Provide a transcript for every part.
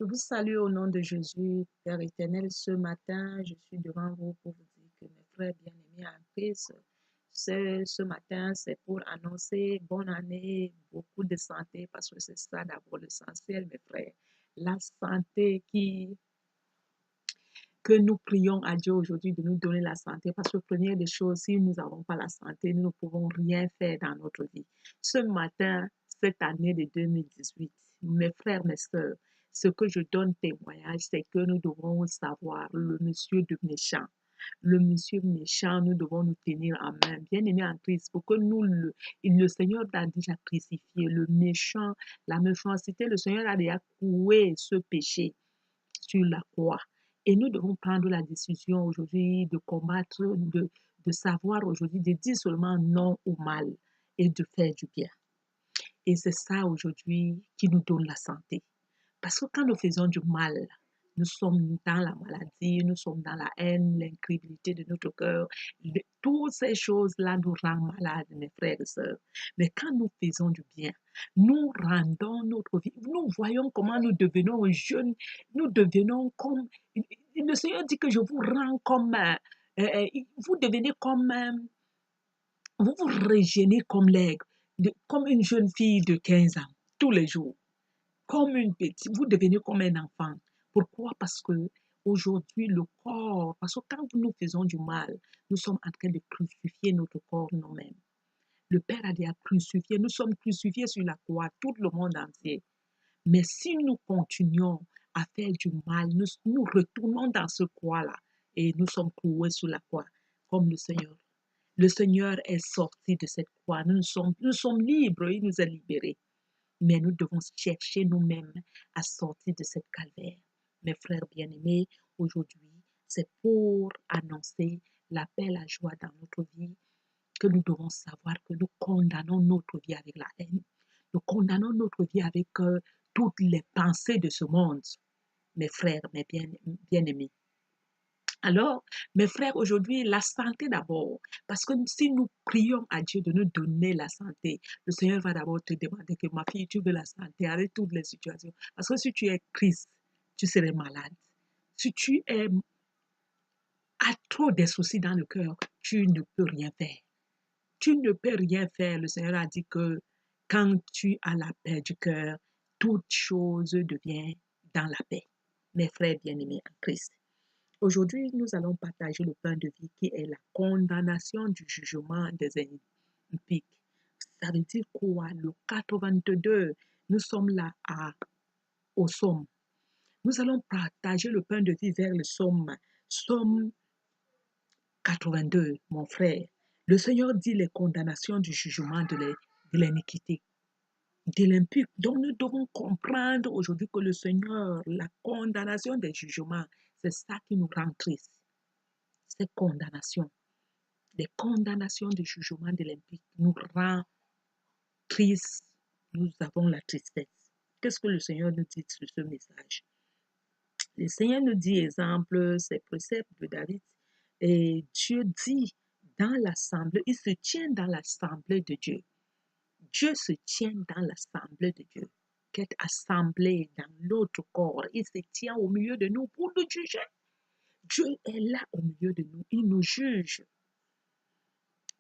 Je vous salue au nom de Jésus, Père éternel. Ce matin, je suis devant vous pour vous dire que mes frères bien-aimés en Christ, ce matin, c'est pour annoncer bonne année, beaucoup de santé, parce que c'est ça d'abord l'essentiel, mes frères. La santé que nous prions à Dieu aujourd'hui de nous donner la santé, parce que première des choses, si nous n'avons pas la santé, nous ne pouvons rien faire dans notre vie. Ce matin, cette année de 2018, mes frères, mes sœurs, ce que je donne témoignage, c'est que nous devons savoir le monsieur de méchant. Le monsieur méchant, nous devons nous tenir en main, bien aimé en Christ, pour que le Seigneur a déjà crucifié le méchant, la méchanceté, le Seigneur a déjà coué ce péché sur la croix. Et nous devons prendre la décision aujourd'hui de combattre, de savoir aujourd'hui, de dire seulement non au mal et de faire du bien. Et c'est ça aujourd'hui qui nous donne la santé. Parce que quand nous faisons du mal, nous sommes dans la maladie, nous sommes dans la haine, l'incrédulité de notre cœur. Toutes ces choses-là nous rendent malades, mes frères et sœurs. Mais quand nous faisons du bien, nous rendons notre vie. Nous voyons comment nous devenons jeunes, nous devenons comme... Le Seigneur dit que je vous rends comme... vous devenez comme... vous vous régénérez comme l'aigle, comme une jeune fille de 15 ans, tous les jours. Comme une petite, vous devenez comme un enfant. Pourquoi? Parce que aujourd'hui, le corps, parce que quand nous faisons du mal, nous sommes en train de crucifier notre corps nous-mêmes. Le Père a déjà crucifié, nous sommes crucifiés sur la croix, tout le monde entier. Mais si nous continuons à faire du mal, nous retournons dans ce croix-là et nous sommes cloués sur la croix, comme le Seigneur. Le Seigneur est sorti de cette croix. Nous sommes libres, il nous a libérés. Mais nous devons chercher nous-mêmes à sortir de cette calvaire. Mes frères bien-aimés, aujourd'hui, c'est pour annoncer la paix, la joie dans notre vie, que nous devons savoir que nous condamnons notre vie avec la haine. Nous condamnons notre vie avec toutes les pensées de ce monde. Mes frères, mes bien-aimés. Alors, mes frères, aujourd'hui, la santé d'abord. Parce que si nous prions à Dieu de nous donner la santé, le Seigneur va d'abord te demander que ma fille, tu veux la santé avec toutes les situations. Parce que si tu es Christ, tu serais malade. Si tu as trop de soucis dans le cœur, tu ne peux rien faire. Tu ne peux rien faire. Le Seigneur a dit que quand tu as la paix du cœur, toute chose devient dans la paix. Mes frères bien-aimés en Christ. Aujourd'hui, nous allons partager le plan de vie qui est la condamnation du jugement des impies. Ça veut dire quoi? Le 82, nous sommes là au Somme. Nous allons partager le plan de vie vers le Somme. Somme 82, mon frère. Le Seigneur dit les condamnations du jugement de l'iniquité, de l'impie. Donc nous devons comprendre aujourd'hui que le Seigneur, la condamnation des jugements, c'est ça qui nous rend tristes. Ces condamnations, les condamnations de jugement de l'impie nous rend tristes. Nous avons la tristesse. Qu'est-ce que le Seigneur nous dit sur ce message? Le Seigneur nous dit, exemple, ces préceptes de David. Et Dieu dit dans l'assemblée, il se tient dans l'assemblée de Dieu. Dieu se tient dans l'assemblée de Dieu. Quelle assemblée dans notre corps. Il se tient au milieu de nous pour nous juger. Dieu est là au milieu de nous. Il nous juge.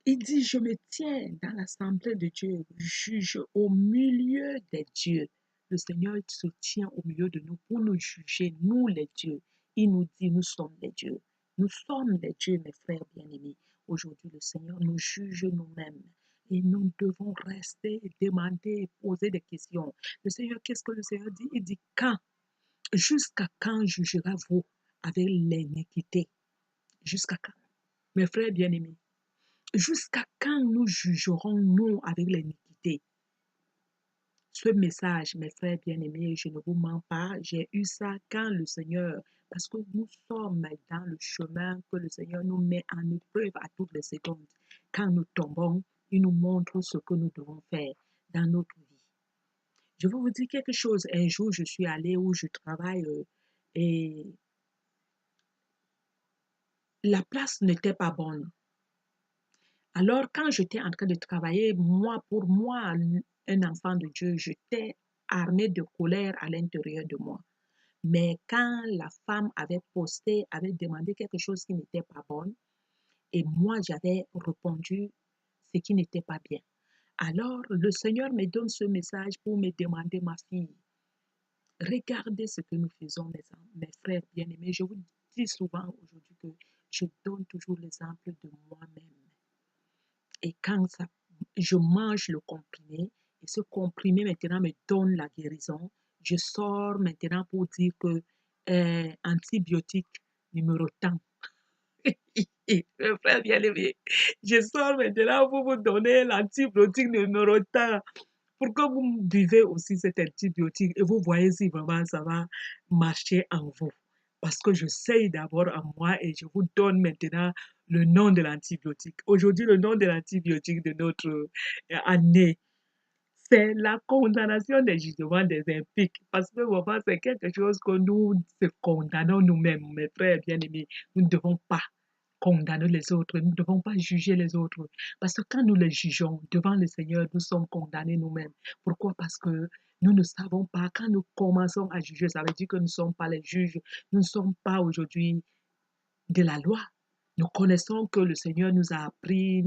Il dit, je me tiens dans l'assemblée de Dieu, juge au milieu des dieux. Le Seigneur se tient au milieu de nous pour nous juger, nous les dieux. Il nous dit, nous sommes les dieux. Nous sommes les dieux, mes frères bien-aimés. Aujourd'hui, le Seigneur nous juge nous-mêmes. Et nous devons rester, demander, poser des questions. Le Seigneur, qu'est-ce que le Seigneur dit? Il dit, quand? Jusqu'à quand jugera-vous avec l'iniquité? Jusqu'à quand? Mes frères bien-aimés. Jusqu'à quand nous jugerons, nous, avec l'iniquité? Ce message, mes frères bien-aimés, je ne vous mens pas, j'ai eu ça quand le Seigneur, parce que nous sommes dans le chemin que le Seigneur nous met en épreuve à toutes les secondes. Quand nous tombons, il nous montre ce que nous devons faire dans notre vie. Je vais vous dire quelque chose. Un jour, je suis allée où je travaille et la place n'était pas bonne. Alors, quand j'étais en train de travailler, pour moi, un enfant de Dieu, j'étais armée de colère à l'intérieur de moi. Mais quand la femme avait posté, avait demandé quelque chose qui n'était pas bon, et moi j'avais répondu ce qui n'était pas bien. Alors le Seigneur me donne ce message pour me demander, ma fille, regardez ce que nous faisons, mes frères bien-aimés. Je vous dis souvent aujourd'hui que je donne toujours l'exemple de moi-même. Et quand je mange le comprimé, et ce comprimé maintenant me donne la guérison, je sors maintenant pour dire que antibiotique numéro tant. Frère bien-aimé, je sors maintenant pour vous donner l'antibiotique numéro tant pour que vous buvez aussi cet antibiotique et vous voyez si vraiment ça va marcher en vous. Parce que je sais d'abord en moi et je vous donne maintenant le nom de l'antibiotique. Aujourd'hui, le nom de l'antibiotique de notre année, c'est la condamnation des jugements des impies. Parce que vraiment, c'est quelque chose que nous se condamnons nous-mêmes, mes frères bien-aimés. Nous ne devons pas condamner les autres, nous ne devons pas juger les autres. Parce que quand nous les jugeons devant le Seigneur, nous sommes condamnés nous-mêmes. Pourquoi? Parce que nous ne savons pas, quand nous commençons à juger, ça veut dire que nous ne sommes pas les juges, nous ne sommes pas aujourd'hui de la loi. Nous connaissons que le Seigneur nous a appris,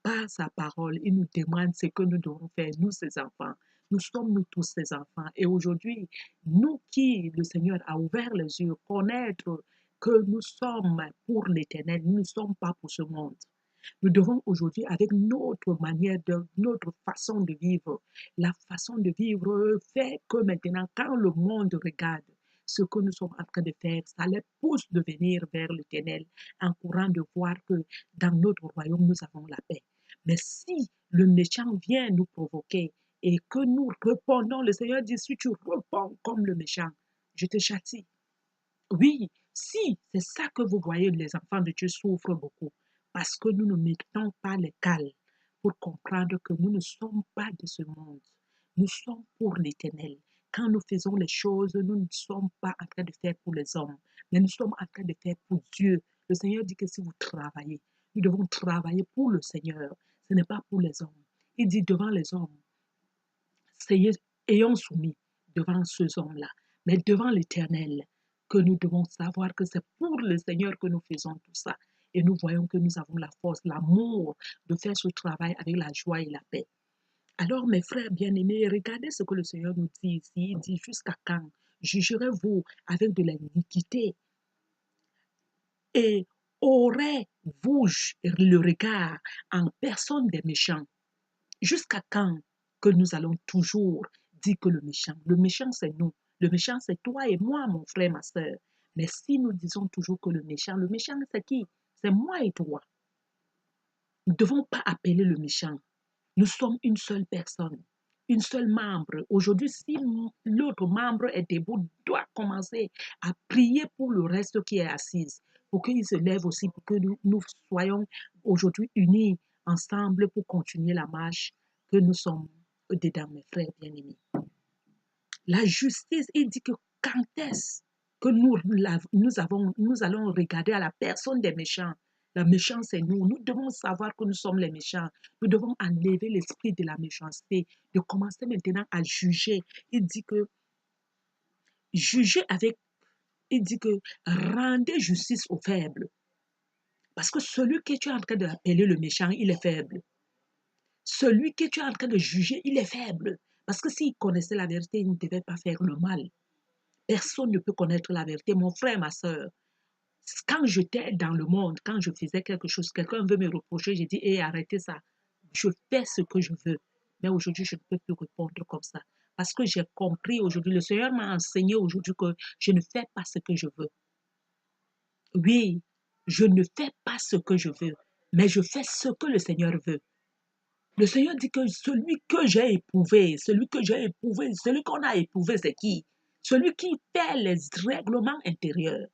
par sa parole, il nous demande ce que nous devons faire, nous, ses enfants. Nous sommes nous tous ses enfants. Et aujourd'hui, nous qui, le Seigneur a ouvert les yeux, connaître que nous sommes pour l'éternel, nous ne sommes pas pour ce monde. Nous devons aujourd'hui, avec notre manière notre façon de vivre, la façon de vivre fait que maintenant, quand le monde regarde ce que nous sommes en train de faire, ça les pousse de venir vers l'Éternel en courant de voir que dans notre royaume, nous avons la paix. Mais si le méchant vient nous provoquer et que nous répondons, le Seigneur dit, si tu réponds comme le méchant, je te châtie. Oui, si, c'est ça que vous voyez, les enfants de Dieu souffrent beaucoup, parce que nous ne mettons pas les cales pour comprendre que nous ne sommes pas de ce monde. Nous sommes pour l'Éternel. Quand nous faisons les choses, nous ne sommes pas en train de faire pour les hommes, mais nous sommes en train de faire pour Dieu. Le Seigneur dit que si vous travaillez, nous devons travailler pour le Seigneur. Ce n'est pas pour les hommes. Il dit devant les hommes, ayons soumis devant ces hommes-là, mais devant l'Éternel, que nous devons savoir que c'est pour le Seigneur que nous faisons tout ça. Et nous voyons que nous avons la force, l'amour de faire ce travail avec la joie et la paix. Alors, mes frères bien-aimés, regardez ce que le Seigneur nous dit ici. Il dit, jusqu'à quand jugerez-vous avec de l'iniquité et aurez-vous le regard en personne des méchants? Jusqu'à quand que nous allons toujours dire que le méchant c'est nous, le méchant c'est toi et moi, mon frère, ma soeur. Mais si nous disons toujours que le méchant c'est qui? C'est moi et toi. Nous ne devons pas appeler le méchant. Nous sommes une seule personne, une seule membre. Aujourd'hui, si l'autre membre est debout, doit commencer à prier pour le reste qui est assise, pour qu'il se lève aussi, pour que nous soyons aujourd'hui unis ensemble pour continuer la marche que nous sommes dedans, mes frères bien-aimés. La justice, il dit que quand est-ce que nous allons regarder à la personne des méchants. La méchance, c'est nous. Nous devons savoir que nous sommes les méchants. Nous devons enlever l'esprit de la méchanceté, de commencer maintenant à juger. Il dit que juger avec, il dit que rendez justice aux faibles. Parce que celui que tu es en train d'appeler le méchant, il est faible. Celui que tu es en train de juger, il est faible. Parce que s'il connaissait la vérité, il ne devait pas faire le mal. Personne ne peut connaître la vérité. Mon frère, ma soeur, quand j'étais dans le monde, quand je faisais quelque chose, quelqu'un veut me reprocher, j'ai dit, hé, arrêtez ça. Je fais ce que je veux. Mais aujourd'hui, je ne peux plus répondre comme ça. Parce que j'ai compris aujourd'hui, le Seigneur m'a enseigné aujourd'hui que je ne fais pas ce que je veux. Oui, je ne fais pas ce que je veux, mais je fais ce que le Seigneur veut. Le Seigneur dit que celui que j'ai éprouvé, celui qu'on a éprouvé, c'est qui? Celui qui fait les règlements intérieurs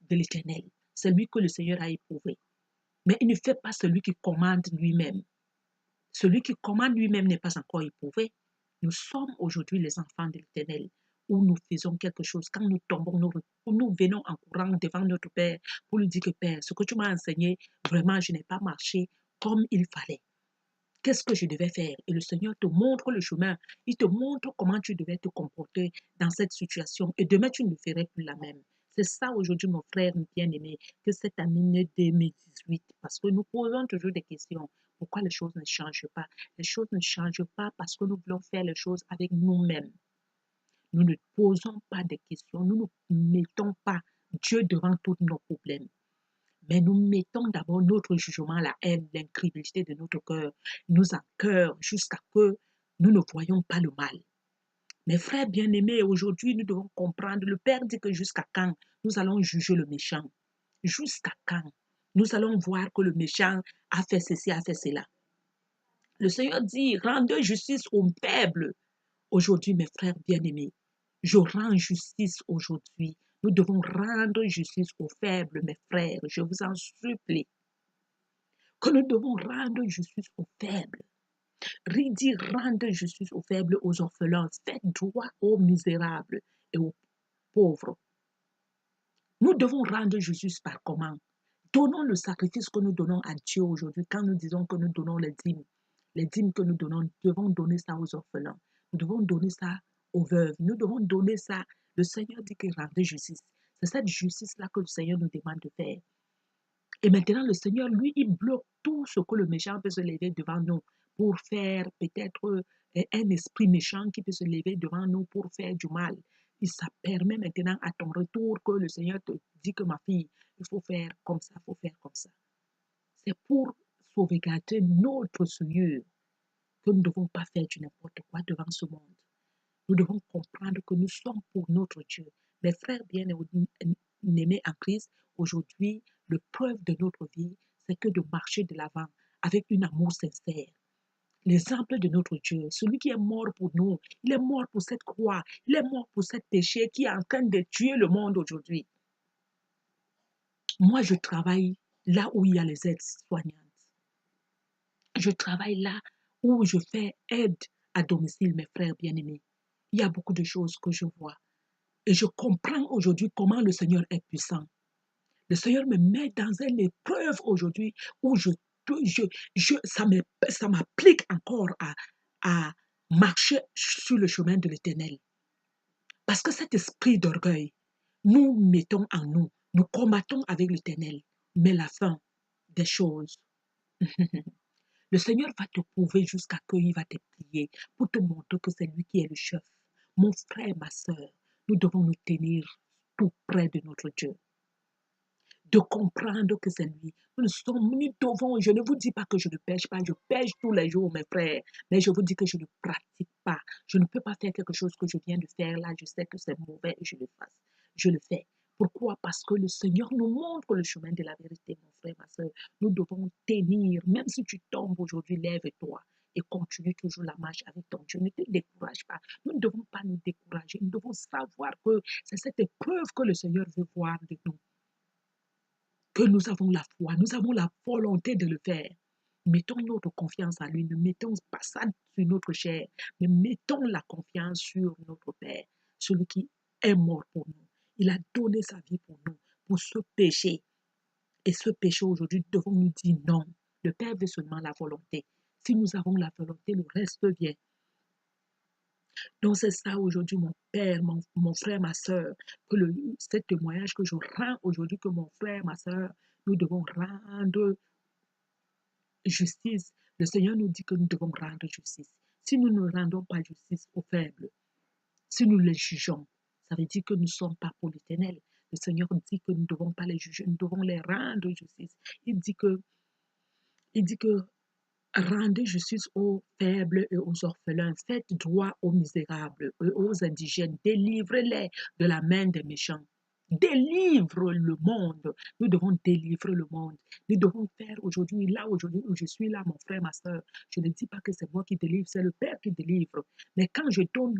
de l'Éternel. C'est lui que le Seigneur a éprouvé. Mais il ne fait pas celui qui commande lui-même. Celui qui commande lui-même n'est pas encore éprouvé. Nous sommes aujourd'hui les enfants de l'Éternel, où nous faisons quelque chose. Quand nous tombons, nous venons en courant devant notre Père pour lui dire que Père, ce que tu m'as enseigné, vraiment, je n'ai pas marché comme il fallait. qu'est-ce que je devais faire? Et le Seigneur te montre le chemin. Il te montre comment tu devais te comporter dans cette situation. Et demain, tu ne ferais plus la même. C'est ça aujourd'hui, mon frère bien-aimé, que cette année 2018, parce que nous posons toujours des questions. Pourquoi les choses ne changent pas? Les choses ne changent pas parce que nous voulons faire les choses avec nous-mêmes. Nous ne posons pas de questions. Nous ne mettons pas Dieu devant tous nos problèmes. Mais nous mettons d'abord notre jugement, la haine, l'incrédulité de notre cœur, nous en cœur, jusqu'à que nous ne voyons pas le mal. Mes frères bien-aimés, aujourd'hui, nous devons comprendre. Le Père dit que jusqu'à quand nous allons juger le méchant? Jusqu'à quand nous allons voir que le méchant a fait ceci, a fait cela? Le Seigneur dit, rendez justice aux faibles. Aujourd'hui, mes frères bien-aimés, je rends justice aujourd'hui. Nous devons rendre justice aux faibles, mes frères. Je vous en supplie que nous devons rendre justice aux faibles. Dit rendre justice aux faibles, aux orphelins. Faites droit aux misérables et aux pauvres. Nous devons rendre justice par comment? Donnons le sacrifice que nous donnons à Dieu aujourd'hui. Quand nous disons que nous donnons les dîmes que nous donnons, nous devons donner ça aux orphelins. Nous devons donner ça aux veuves. Nous devons donner ça. Le Seigneur dit qu'il rende justice. C'est cette justice-là que le Seigneur nous demande de faire. Et maintenant, le Seigneur, lui, il bloque tout ce que le méchant peut se lever devant nous pour faire peut-être un esprit méchant qui peut se lever devant nous pour faire du mal. Et ça permet maintenant à ton retour que le Seigneur te dit que ma fille, il faut faire comme ça, il faut faire comme ça. C'est pour sauvegarder notre souillure que nous ne devons pas faire du n'importe quoi devant ce monde. Nous devons comprendre que nous sommes pour notre Dieu. Mes frères bien-aimés en Christ, aujourd'hui, le preuve de notre vie, c'est que de marcher de l'avant avec un amour sincère. L'exemple de notre Dieu, celui qui est mort pour nous, il est mort pour cette croix, il est mort pour ce péché qui est en train de tuer le monde aujourd'hui. Moi, je travaille là où il y a les aides soignantes. Je travaille là où je fais aide à domicile, mes frères bien-aimés. Il y a beaucoup de choses que je vois. Et je comprends aujourd'hui comment le Seigneur est puissant. Le Seigneur me met dans une épreuve aujourd'hui où ça m'applique encore à marcher sur le chemin de l'Éternel. Parce que cet esprit d'orgueil, nous mettons en nous, nous combattons avec l'Éternel. Mais la fin des choses, le Seigneur va te prouver jusqu'à ce qu'il va te plier pour te montrer que c'est lui qui est le chef. Mon frère, ma soeur, nous devons nous tenir tout près de notre Dieu. De comprendre que c'est lui. Nous devons, je ne vous dis pas que je ne pêche pas, je pêche tous les jours, mes frères, mais je vous dis que je ne pratique pas. Je ne peux pas faire quelque chose que je viens de faire là, je sais que c'est mauvais et je le fasse. Je le fais. Pourquoi? Parce que le Seigneur nous montre le chemin de la vérité, mon frère, ma soeur. Nous devons tenir, même si tu tombes aujourd'hui, lève-toi et continue toujours la marche avec ton Dieu. Ne te décourage pas. Nous ne devons pas nous décourager. Nous devons savoir que c'est cette épreuve que le Seigneur veut voir de nous. Que nous avons la foi, nous avons la volonté de le faire. Mettons notre confiance à lui, ne mettons pas ça sur notre chair, mais mettons la confiance sur notre Père, celui qui est mort pour nous. Il a donné sa vie pour nous, pour ce péché. Et ce péché aujourd'hui, nous devons nous dire non. Le Père veut seulement la volonté. Si nous avons la volonté, le reste vient. Donc c'est ça aujourd'hui, mon père, mon frère, ma soeur, que ce témoignage que je rends aujourd'hui, que mon frère, ma soeur, nous devons rendre justice. Le Seigneur nous dit que nous devons rendre justice. Si nous ne rendons pas justice aux faibles, si nous les jugeons, ça veut dire que nous ne sommes pas pour l'Éternel. Le Seigneur dit que nous ne devons pas les juger, nous devons les rendre justice. Il dit que rendez justice aux faibles et aux orphelins. Faites droit aux misérables et aux indigènes. Délivrez-les de la main des méchants. Délivre le monde. Nous devons délivrer le monde. Nous devons faire aujourd'hui, aujourd'hui où je suis là, mon frère, ma soeur. Je ne dis pas que c'est moi qui délivre, c'est le Père qui délivre. Mais quand je donne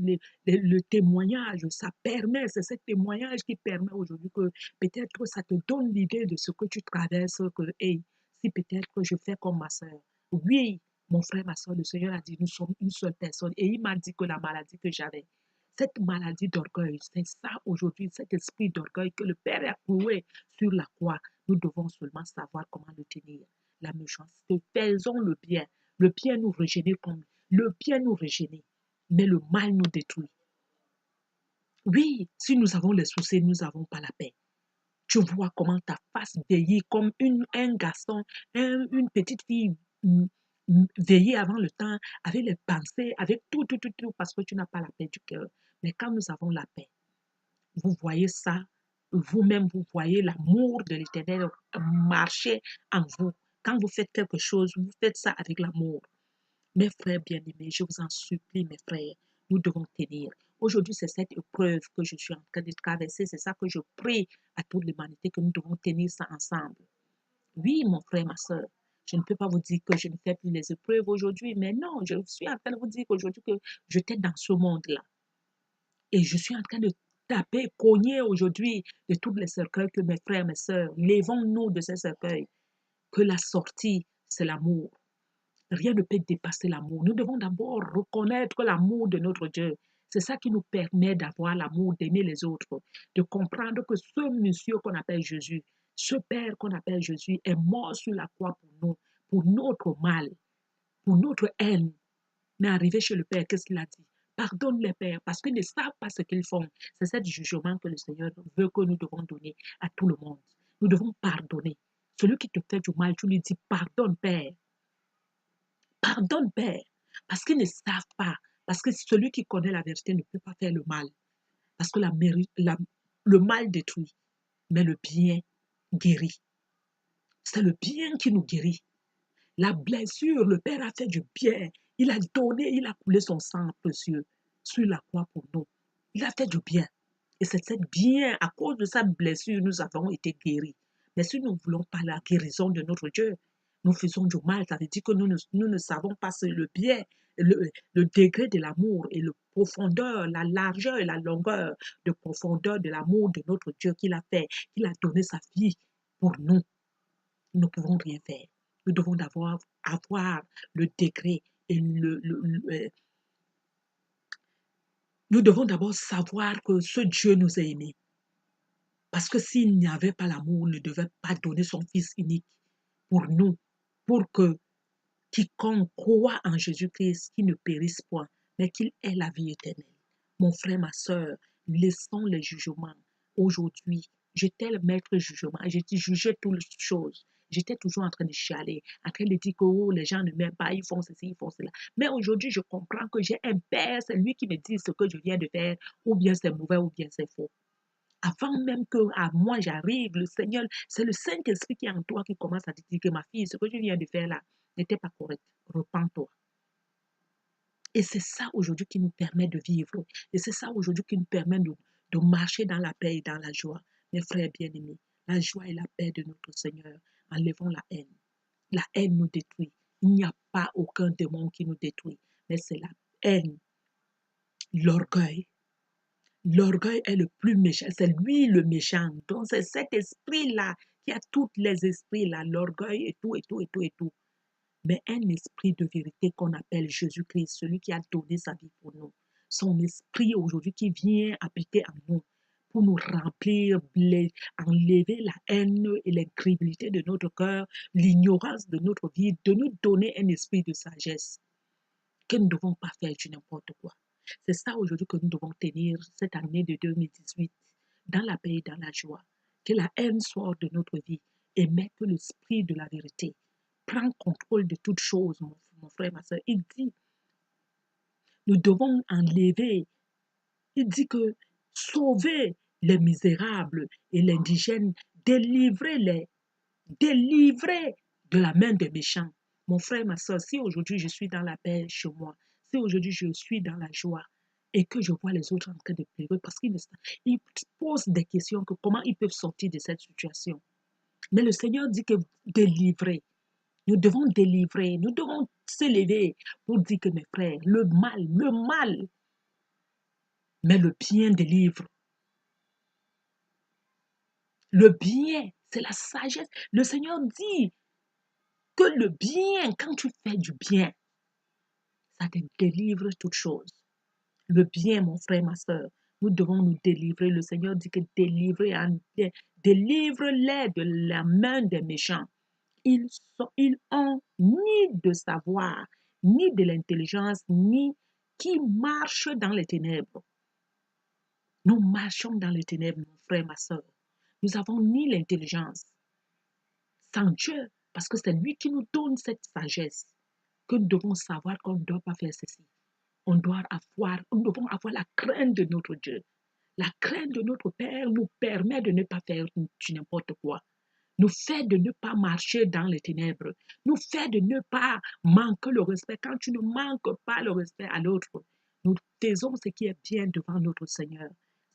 le témoignage, ça permet, c'est ce témoignage qui permet aujourd'hui que peut-être que ça te donne l'idée de ce que tu traverses, que, hey, si peut-être que je fais comme ma soeur. Oui, mon frère, ma soeur, le Seigneur a dit, nous sommes une seule personne. Et il m'a dit que la maladie que j'avais, cette maladie d'orgueil, c'est ça aujourd'hui, cet esprit d'orgueil que le Père a cloué sur la croix. Nous devons seulement savoir comment le tenir. La méchanceté, faisons le bien. Le bien nous régénère comme le bien nous régénère, mais le mal nous détruit. Oui, si nous avons les soucis, nous n'avons pas la paix. Tu vois comment ta face vieillit comme un garçon, une petite fille veillée avant le temps, avec les pensées, avec tout, parce que tu n'as pas la paix du cœur. Mais quand nous avons la paix, vous voyez ça, vous-même, vous voyez l'amour de l'Éternel marcher en vous. Quand vous faites quelque chose, vous faites ça avec l'amour. Mes frères bien-aimés, je vous en supplie, mes frères, nous devons tenir. Aujourd'hui, c'est cette épreuve que je suis en train de traverser. C'est ça que je prie à toute l'humanité, que nous devons tenir ça ensemble. Oui, mon frère, ma soeur, je ne peux pas vous dire que je ne fais plus les épreuves aujourd'hui, mais non, je suis en train de vous dire qu'aujourd'hui, que j'étais dans ce monde-là. Et je suis en train de taper, cogner aujourd'hui de tous les cercueils que mes frères, mes sœurs, levons-nous de ces cercueils, que la sortie, c'est l'amour. Rien ne peut dépasser l'amour. Nous devons d'abord reconnaître l'amour de notre Dieu. C'est ça qui nous permet d'avoir l'amour, d'aimer les autres, de comprendre que ce monsieur qu'on appelle Jésus, ce Père qu'on appelle Jésus est mort sur la croix pour nous, pour notre mal, pour notre haine. Mais arrivé chez le Père, qu'est-ce qu'il a dit? Pardonne les pères parce qu'ils ne savent pas ce qu'ils font. C'est ce jugement que le Seigneur veut que nous devons donner à tout le monde. Nous devons pardonner. Celui qui te fait du mal, tu lui dis pardonne, Père. Pardonne, Père, parce qu'ils ne savent pas. Parce que celui qui connaît la vérité ne peut pas faire le mal. Parce que le mal détruit, mais le bien guérit. C'est le bien qui nous guérit. La blessure, le Père a fait du bien. Il a donné, il a coulé son sang précieux sur la croix pour nous. Il a fait du bien. Et c'est cette bien, à cause de sa blessure, nous avons été guéris. Mais si nous ne voulons pas la guérison de notre Dieu, nous faisons du mal. Ça veut dire que nous ne savons pas le bien, le degré de l'amour et la profondeur, la largeur et la longueur de profondeur de l'amour de notre Dieu qu'il a fait, qu'il a donné sa vie pour nous. Nous ne pouvons rien faire. Nous devons avoir le degré et nous devons d'abord savoir que ce Dieu nous a aimés. Parce que s'il n'y avait pas l'amour, il ne devait pas donner son Fils unique pour nous, pour que quiconque croit en Jésus-Christ, qui ne périsse point, mais qu'il ait la vie éternelle. Mon frère, ma soeur, laissons les jugements. Aujourd'hui, j'étais le maître jugement, j'ai jugé toutes les choses. J'étais toujours en train de chialer, en train de dire que oh, les gens ne m'aiment pas, ils font ceci, ils font cela. Mais aujourd'hui, je comprends que j'ai un Père, c'est lui qui me dit ce que je viens de faire, ou bien c'est mauvais, ou bien c'est faux. Avant même que à moi j'arrive, le Seigneur, c'est le Saint-Esprit qui est en toi qui commence à te dire que ma fille, ce que tu viens de faire là n'était pas correct. Repends-toi. Et c'est ça aujourd'hui qui nous permet de vivre. Et c'est ça aujourd'hui qui nous permet de marcher dans la paix et dans la joie. Mes frères bien-aimés, la joie et la paix de notre Seigneur, enlevons la haine. La haine nous détruit. Il n'y a pas aucun démon qui nous détruit, mais c'est la haine, l'orgueil. L'orgueil est le plus méchant, c'est lui le méchant. Donc c'est cet esprit-là qui a tous les esprits-là, l'orgueil et tout, et tout, et tout, et tout. Mais un esprit de vérité qu'on appelle Jésus-Christ, celui qui a donné sa vie pour nous. Son esprit aujourd'hui qui vient habiter en nous pour nous remplir, enlever la haine et l'incrédulité de notre cœur, l'ignorance de notre vie, de nous donner un esprit de sagesse que nous ne devons pas faire du n'importe quoi. C'est ça aujourd'hui que nous devons tenir cette année de 2018 dans la paix et dans la joie. Que la haine sorte de notre vie et mette que l'esprit de la vérité prend contrôle de toutes choses, mon frère, ma soeur. Il dit, nous devons enlever. Il dit que sauver les misérables et les indigènes, délivrer de la main des méchants. Mon frère, ma soeur, si aujourd'hui je suis dans la paix chez moi, si aujourd'hui je suis dans la joie et que je vois les autres en train de pleurer parce qu'ils posent des questions que comment ils peuvent sortir de cette situation. Mais le Seigneur dit que délivrer. Nous devons délivrer, nous devons s'élever pour dire que mes frères, le mal, mais le bien délivre. Le bien, c'est la sagesse. Le Seigneur dit que le bien, quand tu fais du bien, ça te délivre toutes choses. Le bien, mon frère, ma soeur, nous devons nous délivrer. Le Seigneur dit que délivre-les de la main des méchants. ils ont ni de savoir, ni de l'intelligence, ni qui marchent dans les ténèbres. Nous marchons dans les ténèbres, mon frère, ma soeur. Nous n'avons ni l'intelligence sans Dieu, parce que c'est lui qui nous donne cette sagesse, que nous devons savoir qu'on ne doit pas faire ceci. Nous devons avoir la crainte de notre Dieu. La crainte de notre Père nous permet de ne pas faire du n'importe quoi. Nous fait de ne pas marcher dans les ténèbres. Nous fait de ne pas manquer le respect. Quand tu ne manques pas le respect à l'autre, nous faisons ce qui est bien devant notre Seigneur.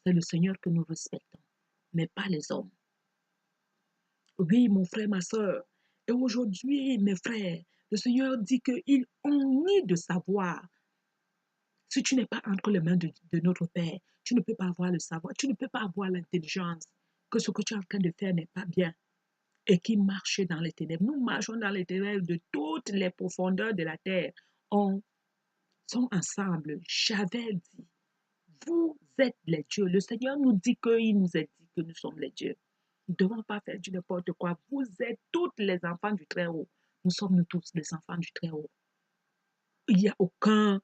C'est le Seigneur que nous respectons, mais pas les hommes. Oui, mon frère, ma soeur. Et aujourd'hui, mes frères, le Seigneur dit qu'ils ont ni de savoir. Si tu n'es pas entre les mains de notre Père, tu ne peux pas avoir le savoir, tu ne peux pas avoir l'intelligence que ce que tu es en train de faire n'est pas bien et qui marche dans les ténèbres. Nous marchons dans les ténèbres de toutes les profondeurs de la terre. On sont ensemble. J'avais dit, vous êtes les dieux. Le Seigneur nous dit qu'il nous a dit que nous sommes les dieux. Nous ne devons pas faire du n'importe quoi. Vous êtes toutes les enfants du Très-Haut. Nous sommes nous tous les enfants du Très-Haut. Il n'y a aucun...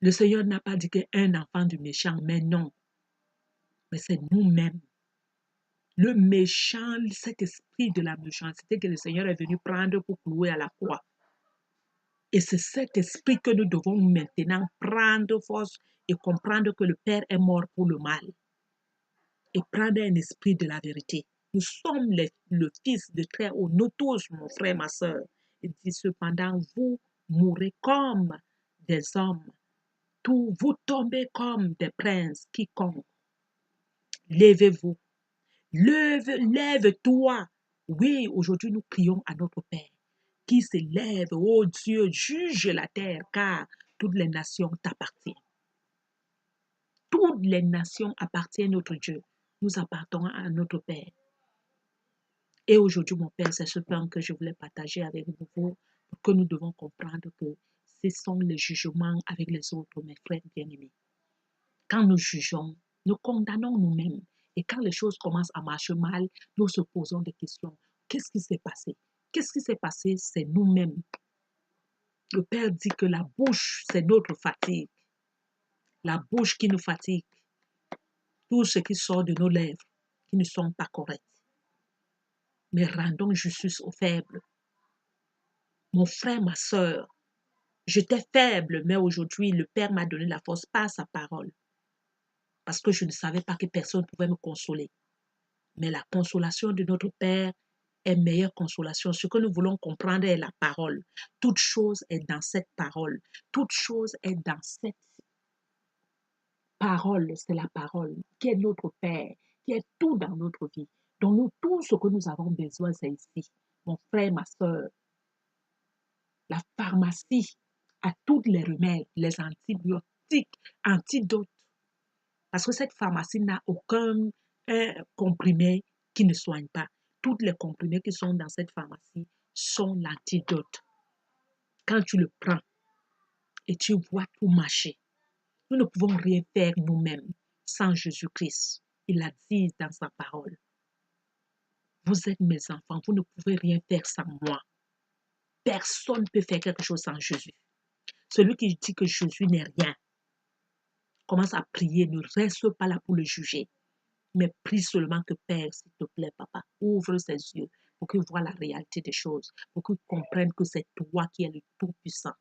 Le Seigneur n'a pas dit qu'un enfant du méchant, mais non. Mais c'est nous-mêmes. Le méchant, cet esprit de la méchanceté que le Seigneur est venu prendre pour clouer à la croix. Et c'est cet esprit que nous devons maintenant prendre force et comprendre que le Père est mort pour le mal. Et prendre un esprit de la vérité. Nous sommes le Fils de Très-Haut, nous tous, mon frère, ma soeur. Il dit cependant, vous mourrez comme des hommes. Vous tombez comme des princes, quiconque. Lèvez-vous. Lève-toi. Oui, aujourd'hui, nous crions à notre Père qui se lève. Oh Dieu, juge la terre, car toutes les nations t'appartiennent. Toutes les nations appartiennent à notre Dieu. Nous appartenons à notre Père. Et aujourd'hui, mon Père, c'est ce plan que je voulais partager avec vous pour que nous devons comprendre que ce sont les jugements avec les autres, mes frères bien-aimés. Quand nous jugeons, nous condamnons nous-mêmes. Et quand les choses commencent à marcher mal, nous se posons des questions. Qu'est-ce qui s'est passé? Qu'est-ce qui s'est passé? C'est nous-mêmes. Le Père dit que la bouche, c'est notre fatigue. La bouche qui nous fatigue. Tout ce qui sort de nos lèvres, qui ne sont pas corrects. Mais rendons justice aux faibles. Mon frère, ma soeur, j'étais faible, mais aujourd'hui, le Père m'a donné la force par sa parole. Parce que je ne savais pas que personne pouvait me consoler. Mais la consolation de notre Père est meilleure consolation. Ce que nous voulons comprendre est la parole. Toute chose est dans cette parole. Toute chose est dans cette parole. C'est la parole qui est notre Père, qui est tout dans notre vie. Donc nous, tout ce que nous avons besoin, c'est ici. Mon frère, ma soeur, la pharmacie a tous les remèdes, les antibiotiques, antidotes. Parce que cette pharmacie n'a aucun comprimé qui ne soigne pas. Tous les comprimés qui sont dans cette pharmacie sont l'antidote. Quand tu le prends et tu vois tout marcher, nous ne pouvons rien faire nous-mêmes sans Jésus-Christ. Il l'a dit dans sa parole. Vous êtes mes enfants, vous ne pouvez rien faire sans moi. Personne ne peut faire quelque chose sans Jésus. Celui qui dit que Jésus n'est rien, commence à prier, ne reste pas là pour le juger. Mais prie seulement que Père, s'il te plaît, papa, ouvre ses yeux pour qu'il voit la réalité des choses, pour qu'il comprenne que c'est toi qui es le Tout-Puissant.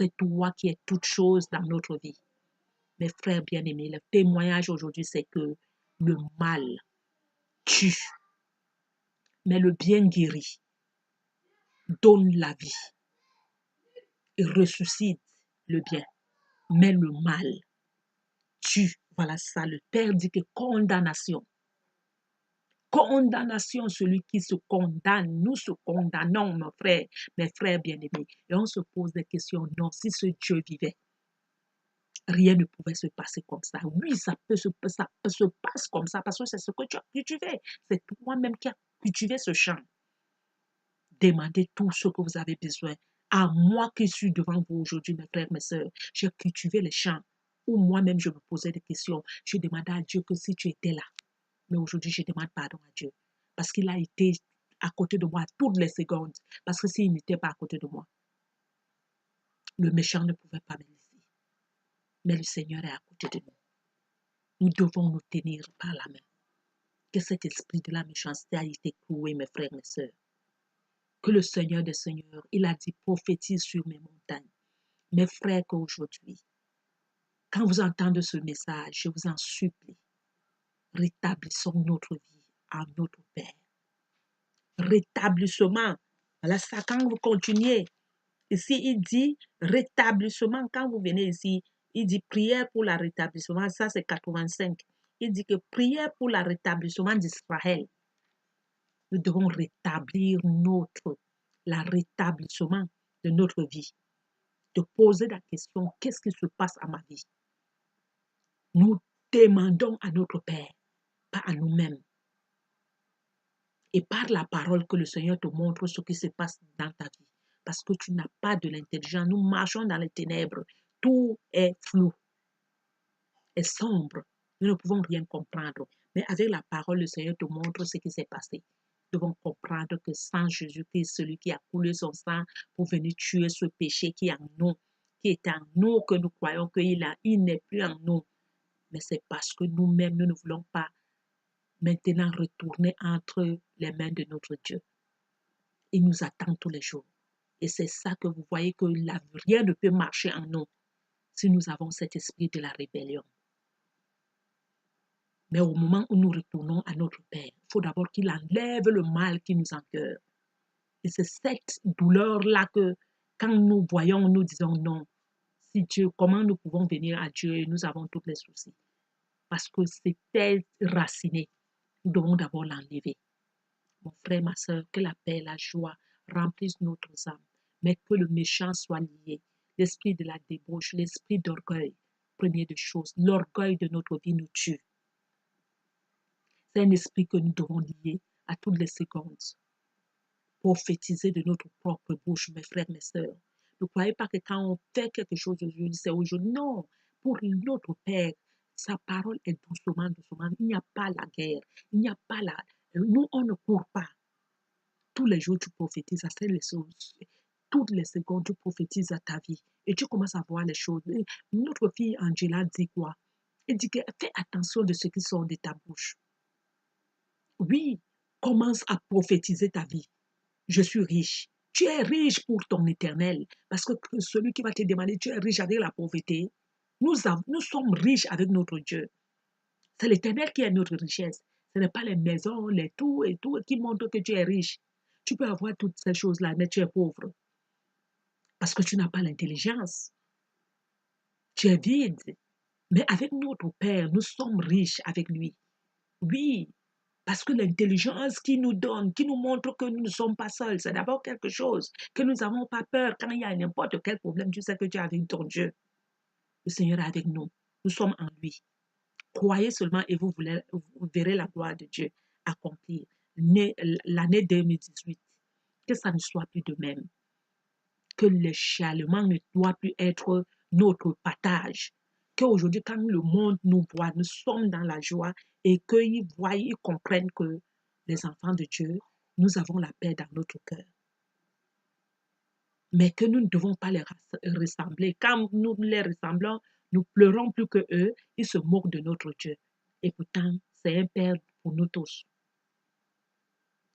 C'est toi qui es toute chose dans notre vie. Mes frères bien-aimés, le témoignage aujourd'hui, c'est que le mal tue, mais le bien guéri donne la vie et ressuscite le bien. Mais le mal tue. Voilà ça, le Père dit que condamnation. Condamnation, celui qui se condamne. Nous se condamnons, mes frères bien-aimés. Et on se pose des questions. Non, si ce Dieu vivait, rien ne pouvait se passer comme ça. Oui, ça se passe comme ça parce que c'est ce que tu as cultivé. C'est toi-même qui as cultivé ce champ. Demandez tout ce que vous avez besoin. À moi qui suis devant vous aujourd'hui, mes frères, mes sœurs, j'ai cultivé les champs où moi-même je me posais des questions. Je demandais à Dieu que si tu étais là. Mais aujourd'hui, je demande pardon à Dieu. Parce qu'il a été à côté de moi toutes les secondes. Parce que s'il n'était pas à côté de moi, le méchant ne pouvait pas me laisser. Mais le Seigneur est à côté de nous. Nous devons nous tenir par la main. Que cet esprit de la méchanceté a été cloué, mes frères, mes sœurs. Que le Seigneur des Seigneurs, il a dit, prophétise sur mes montagnes. Mes frères, qu'aujourd'hui, quand vous entendez ce message, je vous en supplie, rétablissons notre vie en notre Père. Rétablissement. Voilà ça, quand vous continuez. Ici, il dit rétablissement. Quand vous venez ici, il dit prière pour le rétablissement. Ça, c'est 85. Il dit que prière pour le rétablissement d'Israël. Nous devons rétablir le rétablissement de notre vie. De poser la question, qu'est-ce qui se passe à ma vie? Nous demandons à notre Père, pas à nous-mêmes. Et par la parole que le Seigneur te montre ce qui se passe dans ta vie. Parce que tu n'as pas de l'intelligence. Nous marchons dans les ténèbres. Tout est flou, est sombre. Nous ne pouvons rien comprendre. Mais avec la parole, le Seigneur te montre ce qui s'est passé. Nous devons comprendre que sans Jésus-Christ, celui qui a coulé son sang pour venir tuer ce péché qui est en nous, qui est en nous, que nous croyons qu'il n'est plus en nous. Mais c'est parce que nous-mêmes, nous ne voulons pas maintenant retourner entre les mains de notre Dieu. Il nous attend tous les jours. Et c'est ça que vous voyez que rien ne peut marcher en nous si nous avons cet esprit de la rébellion. Mais au moment où nous retournons à notre Père, il faut d'abord qu'il enlève le mal qui nous encoeur. Et c'est cette douleur-là que quand nous voyons, nous disons non. Si Dieu, comment nous pouvons venir à Dieu et nous avons tous les soucis? Parce que c'était raciné. Nous devons d'abord l'enlever. Mon frère, ma soeur, que la paix, la joie remplissent notre âme, mais que le méchant soit lié. L'esprit de la débauche, l'esprit d'orgueil, première des choses, l'orgueil de notre vie nous tue. C'est un esprit que nous devons lier à toutes les secondes. Prophétiser de notre propre bouche, mes frères, mes sœurs. Ne croyez pas que quand on fait quelque chose aujourd'hui, c'est aujourd'hui. Non, pour notre Père, sa parole est doucement, doucement. Il n'y a pas la guerre, il n'y a pas la... Nous, on ne court pas. Tous les jours, tu prophétises à ces choses. Toutes les secondes, tu prophétises à ta vie. Et tu commences à voir les choses. Et notre fille Angela dit quoi? Elle dit que fais attention de ce qui sort de ta bouche. Oui, commence à prophétiser ta vie. Je suis riche. Tu es riche pour ton éternel. Parce que celui qui va te demander, tu es riche avec la pauvreté. Nous sommes riches avec notre Dieu. C'est l'éternel qui est notre richesse. Ce n'est pas les maisons, les tout et tout qui montrent que tu es riche. Tu peux avoir toutes ces choses-là, mais tu es pauvre. Parce que tu n'as pas l'intelligence. Tu es vide. Mais avec notre Père, nous sommes riches avec lui. Oui, parce que l'intelligence qu'il nous donne, qui nous montre que nous ne sommes pas seuls, c'est d'abord quelque chose, que nous n'avons pas peur quand il y a n'importe quel problème. Tu sais que tu es avec ton Dieu. Le Seigneur est avec nous. Nous sommes en lui. Croyez seulement et vous verrez la gloire de Dieu accomplir. L'année 2018, que ça ne soit plus de même. Que le chialement ne doit plus être notre partage. Qu'aujourd'hui, quand le monde nous voit, nous sommes dans la joie et qu'ils voient, ils comprennent que les enfants de Dieu, nous avons la paix dans notre cœur. Mais que nous ne devons pas les ressembler. Quand nous les ressemblons, nous pleurons plus que eux, ils se moquent de notre Dieu. Et pourtant, c'est un Père pour nous tous.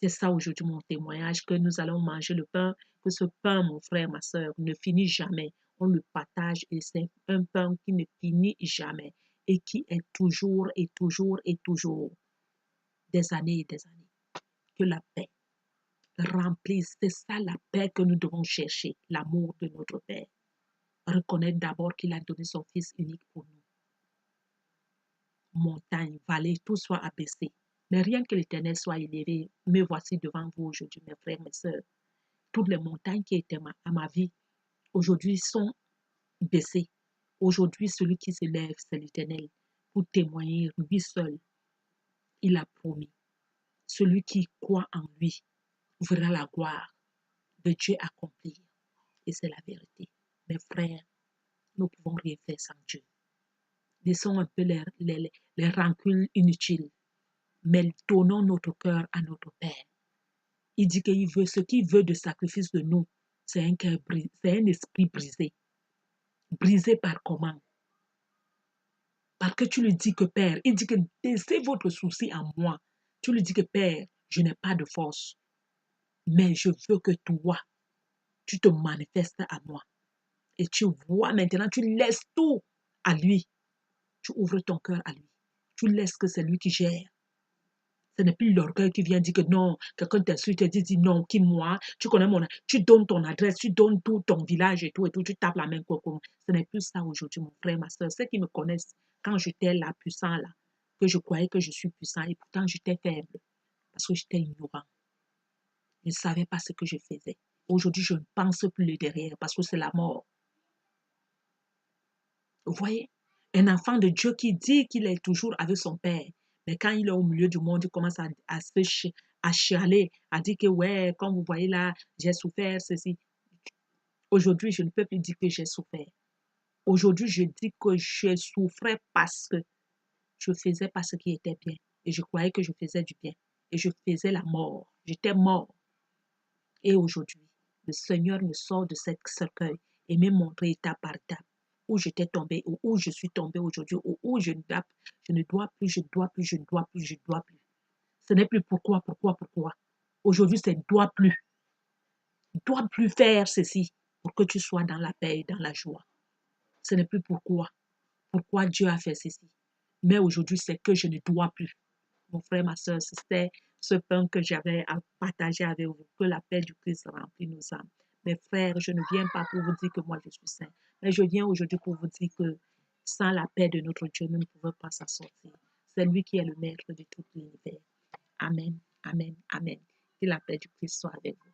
C'est ça aujourd'hui mon témoignage, que nous allons manger le pain, que ce pain, mon frère, ma soeur, ne finit jamais. On le partage et c'est un pain qui ne finit jamais et qui est toujours et toujours et toujours, des années et des années. Que la paix remplisse, c'est ça la paix que nous devons chercher, l'amour de notre Père. Reconnaître d'abord qu'il a donné son Fils unique pour nous. Montagne, vallée, tout soit abaissé. Mais rien que l'Éternel soit élevé, me voici devant vous aujourd'hui, mes frères, mes sœurs. Toutes les montagnes qui étaient à ma vie, aujourd'hui sont baissées. Aujourd'hui, celui qui se lève, c'est l'Éternel. Pour témoigner, lui seul, il a promis. Celui qui croit en lui verra la gloire de Dieu accomplir. Et c'est la vérité. Mes frères, nous ne pouvons rien faire sans Dieu. Laissons un peu les rancunes inutiles, mais donnons notre cœur à notre Père. Il dit qu'il veut, ce qu'il veut de sacrifice de nous, c'est un cœur brisé, c'est un esprit brisé. Brisé par comment? Parce que tu lui dis que Père, il dit que laissez votre souci en moi. Tu lui dis que Père, je n'ai pas de force, mais je veux que toi, tu te manifestes à moi. Et tu vois maintenant, tu laisses tout à lui. Tu ouvres ton cœur à lui. Tu laisses que c'est lui qui gère. Ce n'est plus l'orgueil qui vient dire que non, quelqu'un t'insulte, te dit non, qui moi, tu connais mon, tu donnes ton adresse, tu donnes tout ton village et tout, tu tapes la main. Ce n'est plus ça aujourd'hui, mon frère, ma soeur. Ceux qui me connaissent, quand j'étais là, puissant là, que je croyais que je suis puissant et pourtant j'étais faible parce que j'étais ignorant. Je ne savais pas ce que je faisais. Aujourd'hui, je ne pense plus le derrière parce que c'est la mort. Vous voyez? Un enfant de Dieu qui dit qu'il est toujours avec son père. Mais quand il est au milieu du monde, il commence à chialer, à dire que ouais, comme vous voyez là, j'ai souffert, ceci. Aujourd'hui, je ne peux plus dire que j'ai souffert. Aujourd'hui, je dis que je souffrais parce que je faisais pas ce qui était bien. Et je croyais que je faisais du bien. Et je faisais la mort. J'étais mort. Et aujourd'hui, le Seigneur me sort de cette cercueil et me montre étape par étape où j'étais tombé, ou où je suis tombé aujourd'hui, ou où je ne dois plus, je dois plus, je ne dois plus, je ne dois plus. Ce n'est plus pourquoi. Aujourd'hui, c'est dois plus. Dois plus faire ceci pour que tu sois dans la paix et dans la joie. Ce n'est plus pourquoi. Pourquoi Dieu a fait ceci. Mais aujourd'hui, c'est que je ne dois plus. Mon frère, ma soeur, c'était ce pain que j'avais à partager avec vous, que la paix du Christ remplit nos âmes. Mes frères, je ne viens pas pour vous dire que moi je suis saint, mais je viens aujourd'hui pour vous dire que sans la paix de notre Dieu, nous ne pouvons pas s'en sortir. C'est lui qui est le maître de tout l'univers. Amen, amen, amen. Que la paix du Christ soit avec vous.